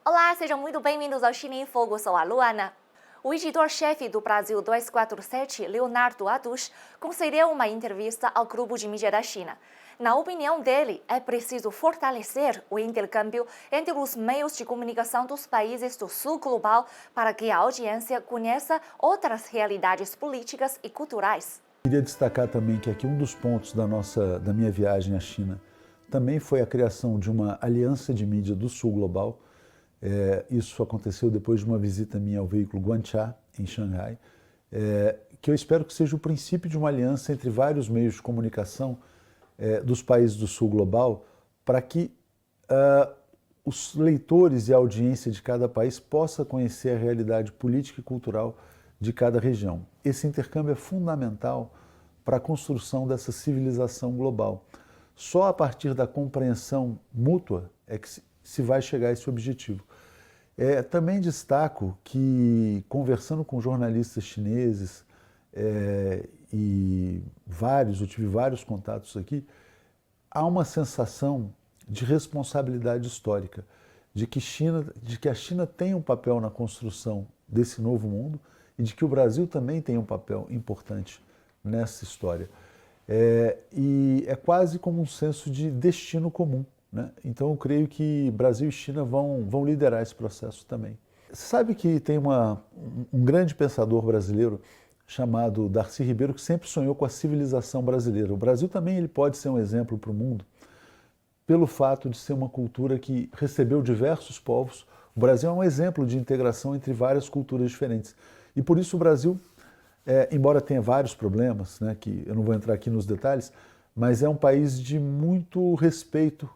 Olá, sejam muito bem-vindos ao China em Fogo, sou a Luana. O editor-chefe do Brasil 247, Leonardo Adus, concedeu uma entrevista ao Grupo de Mídia da China. Na opinião dele, é preciso fortalecer o intercâmbio entre os meios de comunicação dos países do Sul Global para que a audiência conheça outras realidades políticas e culturais. Queria destacar também que aqui um dos pontos da minha viagem à China também foi a criação de uma aliança de mídia do Sul Global. Isso aconteceu depois de uma visita minha ao veículo Guanxia, em Xangai, que eu espero que seja o princípio de uma aliança entre vários meios de comunicação dos países do Sul Global, para que os leitores e a audiência de cada país possam conhecer a realidade política e cultural de cada região. Esse intercâmbio é fundamental para a construção dessa civilização global. Só a partir da compreensão mútua é que se vai chegar a esse objetivo. Também destaco que, conversando com jornalistas chineses, eu tive vários contatos aqui, há uma sensação de responsabilidade histórica, de que a China tem um papel na construção desse novo mundo e de que o Brasil também tem um papel importante nessa história. E é quase como um senso de destino comum, né? Então eu creio que Brasil e China vão liderar esse processo também. Você sabe que tem um grande pensador brasileiro chamado Darcy Ribeiro que sempre sonhou com a civilização brasileira. O Brasil também ele pode ser um exemplo para o mundo pelo fato de ser uma cultura que recebeu diversos povos. O Brasil é um exemplo de integração entre várias culturas diferentes. E por isso o Brasil, embora tenha vários problemas, né, que eu não vou entrar aqui nos detalhes, mas é um país de muito respeito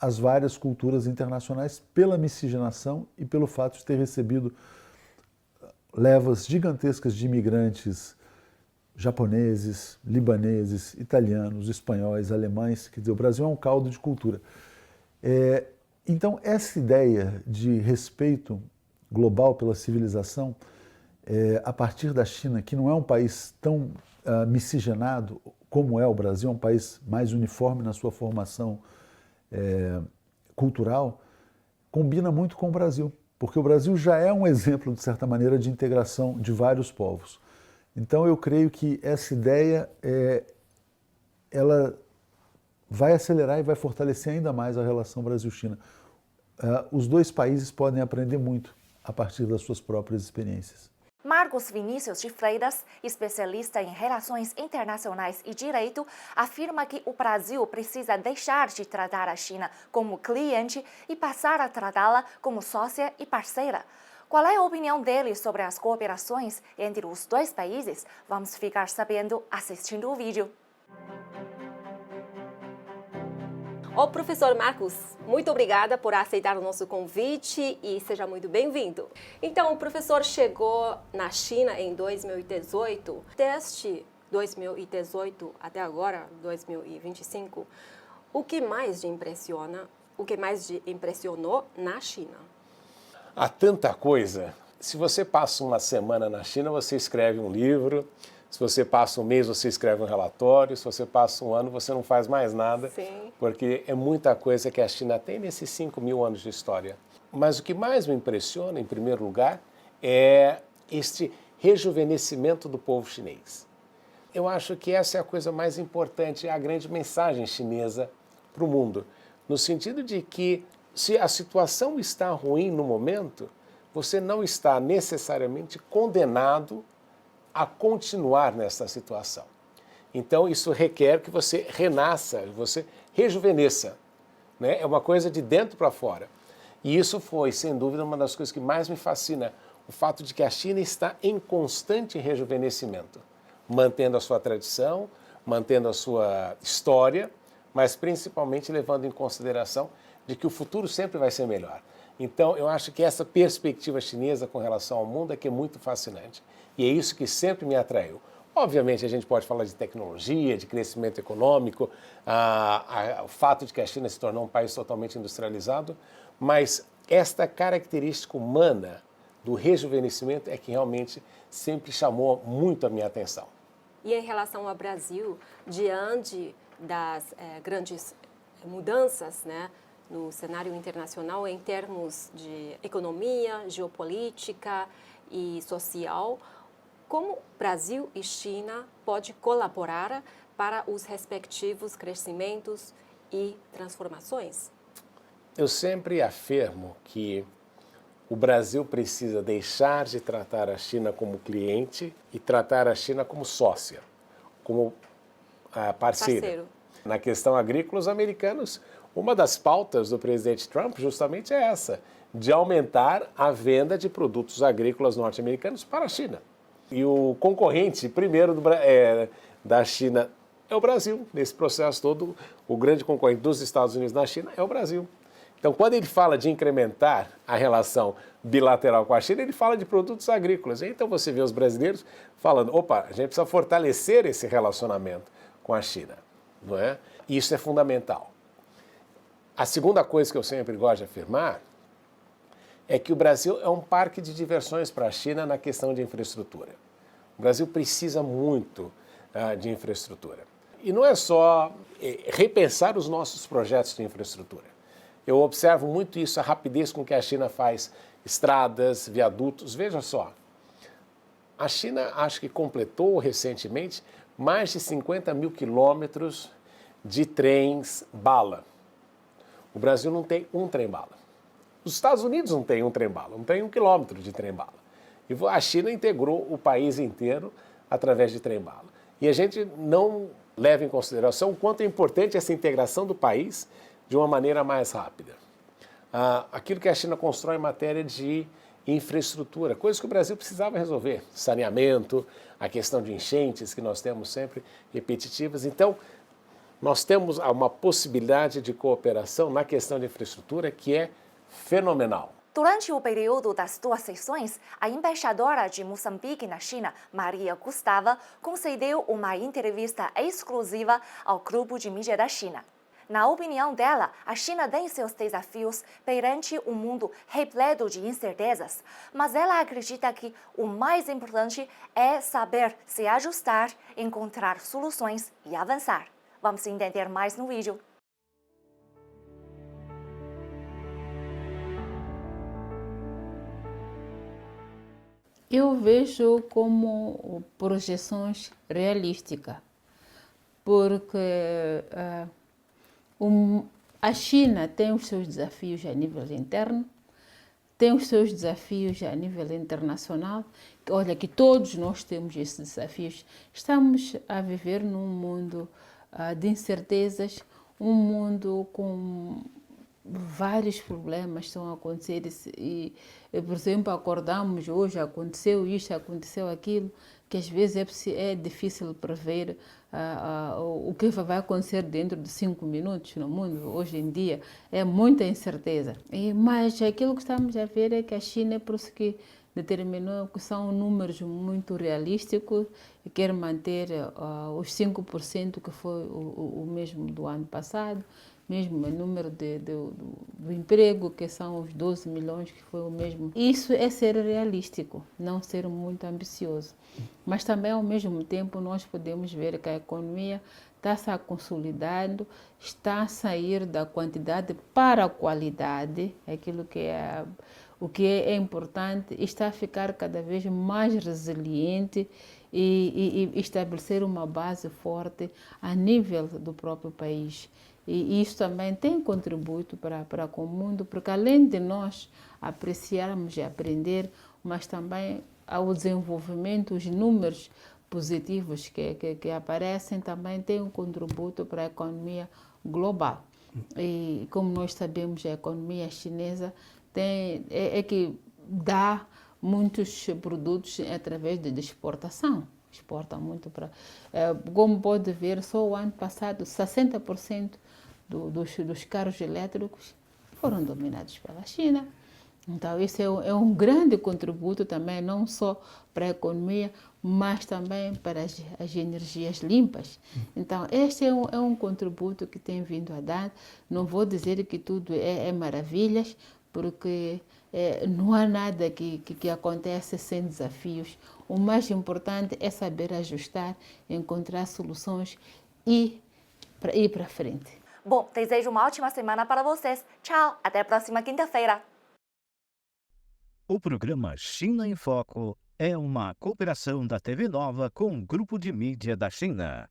às várias culturas internacionais pela miscigenação e pelo fato de ter recebido levas gigantescas de imigrantes japoneses, libaneses, italianos, espanhóis, alemães. Quer dizer, o Brasil é um caldo de cultura. Então, essa ideia de respeito global pela civilização, a partir da China, que não é um país tão miscigenado como é o Brasil, é um país mais uniforme na sua formação cultural, combina muito com o Brasil, porque o Brasil já é um exemplo, de certa maneira, de integração de vários povos. Então eu creio que essa ideia ela vai acelerar e vai fortalecer ainda mais a relação Brasil-China. Os dois países podem aprender muito a partir das suas próprias experiências. Marcos Vinícius de Freitas, especialista em relações internacionais e direito, afirma que o Brasil precisa deixar de tratar a China como cliente e passar a tratá-la como sócia e parceira. Qual é a opinião dele sobre as cooperações entre os dois países? Vamos ficar sabendo assistindo o vídeo. Ô, professor Marcos, muito obrigada por aceitar o nosso convite e seja muito bem-vindo. Então, o professor chegou na China em 2018. Desde 2018 até agora, 2025, o que mais te impressionou na China? Há tanta coisa. Se você passa uma semana na China, você escreve um livro. Se você passa um mês, você escreve um relatório. Se você passa um ano, você não faz mais nada. Sim. Porque é muita coisa que a China tem nesses 5.000 anos de história. Mas o que mais me impressiona, em primeiro lugar, é este rejuvenescimento do povo chinês. Eu acho que essa é a coisa mais importante, a grande mensagem chinesa para o mundo. No sentido de que, se a situação está ruim no momento, você não está necessariamente condenado a continuar nessa situação. Então, isso requer que você renasça, você rejuvenesça, né? É uma coisa de dentro para fora. E isso foi, sem dúvida, uma das coisas que mais me fascina, o fato de que a China está em constante rejuvenescimento, mantendo a sua tradição, mantendo a sua história, mas principalmente levando em consideração de que o futuro sempre vai ser melhor. Então, eu acho que essa perspectiva chinesa com relação ao mundo é que é muito fascinante. E é isso que sempre me atraiu. Obviamente, a gente pode falar de tecnologia, de crescimento econômico, o fato de que a China se tornou um país totalmente industrializado, mas esta característica humana do rejuvenescimento é que realmente sempre chamou muito a minha atenção. E em relação ao Brasil, diante das grandes mudanças, né, no cenário internacional em termos de economia, geopolítica e social. Como Brasil e China podem colaborar para os respectivos crescimentos e transformações? Eu sempre afirmo que o Brasil precisa deixar de tratar a China como cliente e tratar a China como sócia, como parceira. Na questão agrícola, os americanos, uma das pautas do presidente Trump justamente é essa, de aumentar a venda de produtos agrícolas norte-americanos para a China. E o concorrente primeiro da China é o Brasil. Nesse processo todo, o grande concorrente dos Estados Unidos na China é o Brasil. Então, quando ele fala de incrementar a relação bilateral com a China, ele fala de produtos agrícolas. Então, você vê os brasileiros falando, opa, a gente precisa fortalecer esse relacionamento com a China, não é? E isso é fundamental. A segunda coisa que eu sempre gosto de afirmar é que o Brasil é um parque de diversões para a China na questão de infraestrutura. O Brasil precisa muito de infraestrutura. E não é só repensar os nossos projetos de infraestrutura. Eu observo muito isso, a rapidez com que a China faz estradas, viadutos. Veja só, a China acho que completou recentemente mais de 50 mil quilômetros de trens-bala. O Brasil não tem um trem-bala. Os Estados Unidos não tem um trem-bala, não tem 1 quilômetro de trem-bala. E a China integrou o país inteiro através de trem-bala. E a gente não leva em consideração o quanto é importante essa integração do país de uma maneira mais rápida. Aquilo que a China constrói em matéria de infraestrutura, coisas que o Brasil precisava resolver, saneamento, a questão de enchentes que nós temos sempre repetitivas. Então, nós temos uma possibilidade de cooperação na questão de infraestrutura que é fenomenal. Durante o período das 2 sessões, a embaixadora de Moçambique na China, Maria Gustava, concedeu uma entrevista exclusiva ao grupo de mídia da China. Na opinião dela, a China tem seus desafios perante um mundo repleto de incertezas, mas ela acredita que o mais importante é saber se ajustar, encontrar soluções e avançar. Vamos entender mais no vídeo. Eu vejo como projeções realísticas, porque a China tem os seus desafios a nível interno, tem os seus desafios a nível internacional. Olha, que todos nós temos esses desafios. Estamos a viver num mundo de incertezas, um mundo com vários problemas estão a acontecer e, por exemplo, acordamos hoje, aconteceu isto, aconteceu aquilo, que às vezes é difícil prever o que vai acontecer dentro de 5 minutos no mundo. Hoje em dia é muita incerteza. Mas aquilo que estamos a ver é que a China, por isso que determinou que são números muito realísticos e quer manter os 5% que foi o mesmo do ano passado, mesmo o número do emprego, que são os 12 milhões, que foi o mesmo. Isso é ser realístico, não ser muito ambicioso. Mas também, ao mesmo tempo, nós podemos ver que a economia está se consolidando, está a sair da quantidade para a qualidade, aquilo que é o que é importante, está a ficar cada vez mais resiliente e estabelecer uma base forte a nível do próprio país. E isso também tem contribuído para com o mundo, porque além de nós apreciarmos e aprender, mas também ao desenvolvimento, os números positivos que aparecem também têm um contributo para a economia global. E como nós sabemos, a economia chinesa que dá muitos produtos através de exportação. Exporta muito para... como pode ver, só o ano passado, 60% dos carros elétricos foram dominados pela China. Então, isso é um grande contributo também, não só para a economia, mas também para as energias limpas. Então, este é um contributo que tem vindo a dar. Não vou dizer que tudo é maravilhas, porque não há nada que acontece sem desafios. O mais importante é saber ajustar, encontrar soluções e ir para frente. Bom, desejo uma ótima semana para vocês. Tchau, até a próxima quinta-feira. O programa China em Foco é uma cooperação da TV Nova com o Grupo de Mídia da China.